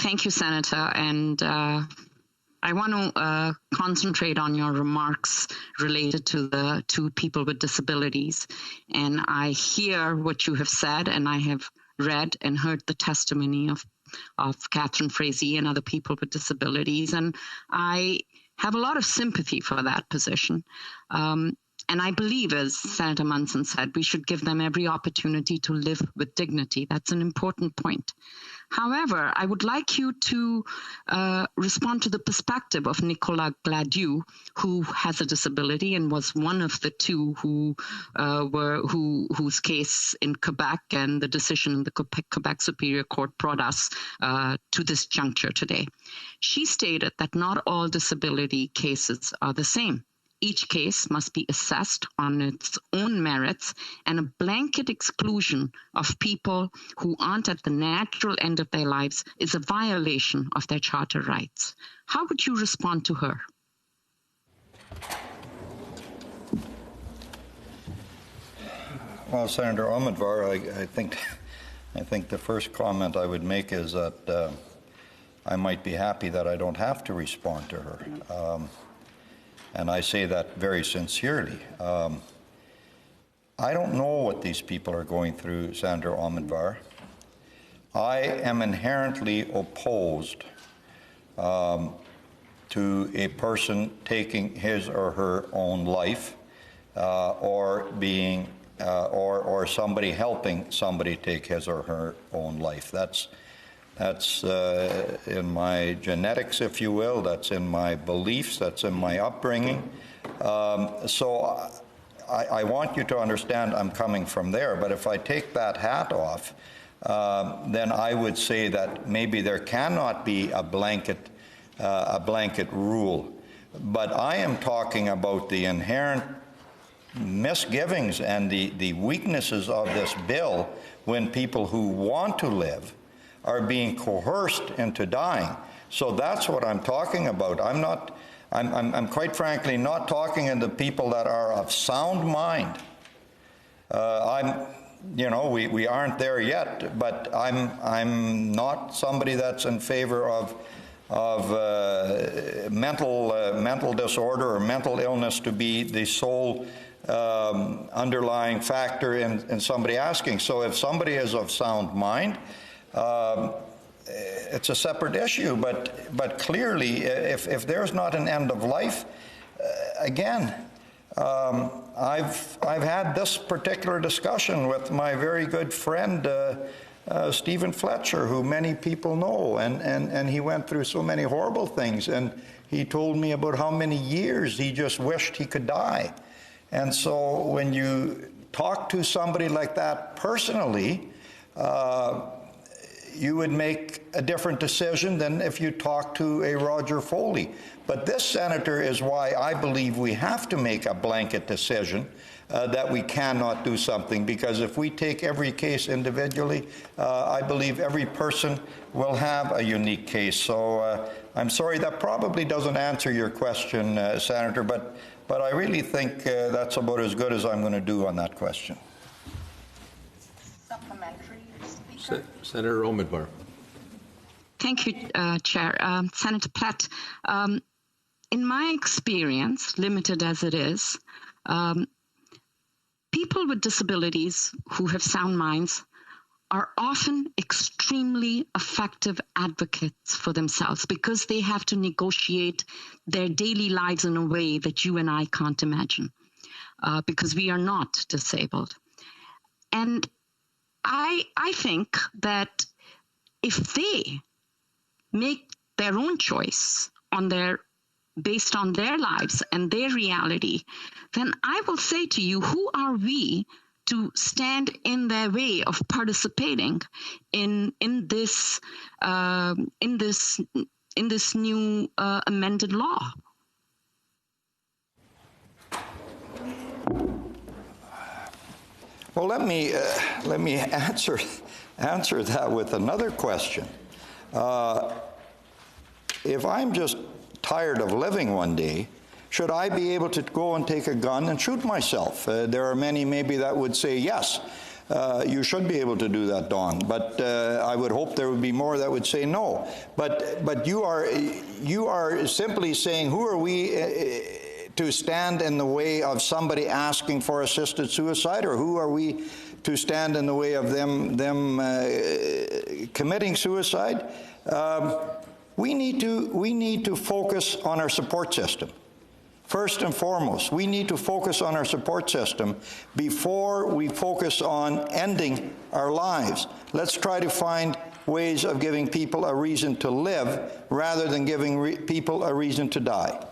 Thank you, Senator. And I want to concentrate on your remarks related to the two people with disabilities. And I hear what you have said, and I have read and heard the testimony of Catherine Frazee and other people with disabilities. And I have a lot of sympathy for that position. And I believe, as Senator Munson said, we should give them every opportunity to live with dignity. That's an important point. However, I would like you to respond to the perspective of Nicolas Gladieux, who has a disability and was one of the two whose case in Quebec and the decision in the Quebec Superior Court brought us to this juncture today. She stated that not all disability cases are the same. Each case must be assessed on its own merits, and a blanket exclusion of people who aren't at the natural end of their lives is a violation of their charter rights. How would you respond to her? Well, Senator Omidvar, I think the first comment I would make is that I might be happy that I don't have to respond to her. And I say that very sincerely. I don't know what these people are going through, Senator Omidvar. I am inherently opposed to a person taking his or her own life or somebody helping somebody take his or her own life. That's in my genetics, if you will. That's in my beliefs. That's in my upbringing. So I want you to understand I'm coming from there. But if I take that hat off, then I would say that maybe there cannot be a blanket rule. But I am talking about the inherent misgivings and the weaknesses of this bill when people who want to live are being coerced into dying. So that's what I'm talking about. I'm quite frankly not talking to the people that are of sound mind. We aren't there yet, but I'm not somebody that's in favor of mental disorder or mental illness to be the sole underlying factor in somebody asking. So if somebody is of sound mind, it's a separate issue, but clearly, if there's not an end of life, again, I've had this particular discussion with my very good friend Stephen Fletcher, who many people know, and he went through so many horrible things, and he told me about how many years he just wished he could die. And so when you talk to somebody like that personally, you would make a different decision than if you talk to a Roger Foley. But this, Senator, is why I believe we have to make a blanket decision that we cannot do something, because if we take every case individually, I believe every person will have a unique case. So I'm sorry, that probably doesn't answer your question, Senator, but I really think that's about as good as I'm going to do on that question. Senator Omidvar. Thank you, Chair. Senator Plett, in my experience, limited as it is, people with disabilities who have sound minds are often extremely effective advocates for themselves because they have to negotiate their daily lives in a way that you and I can't imagine because we are not disabled. And I think that if they make their own choice based on their lives and their reality, then I will say to you, who are we to stand in their way of participating in this new amended law? Well, let me answer that with another question. If I'm just tired of living one day, should I be able to go and take a gun and shoot myself? There are many maybe that would say yes. You should be able to do that, Dawn. But I would hope there would be more that would say no. But you are simply saying, who are we to stand in the way of somebody asking for assisted suicide, or who are we to stand in the way of them committing suicide? We need to focus on our support system. First and foremost, we need to focus on our support system before we focus on ending our lives. Let's try to find ways of giving people a reason to live rather than giving people a reason to die.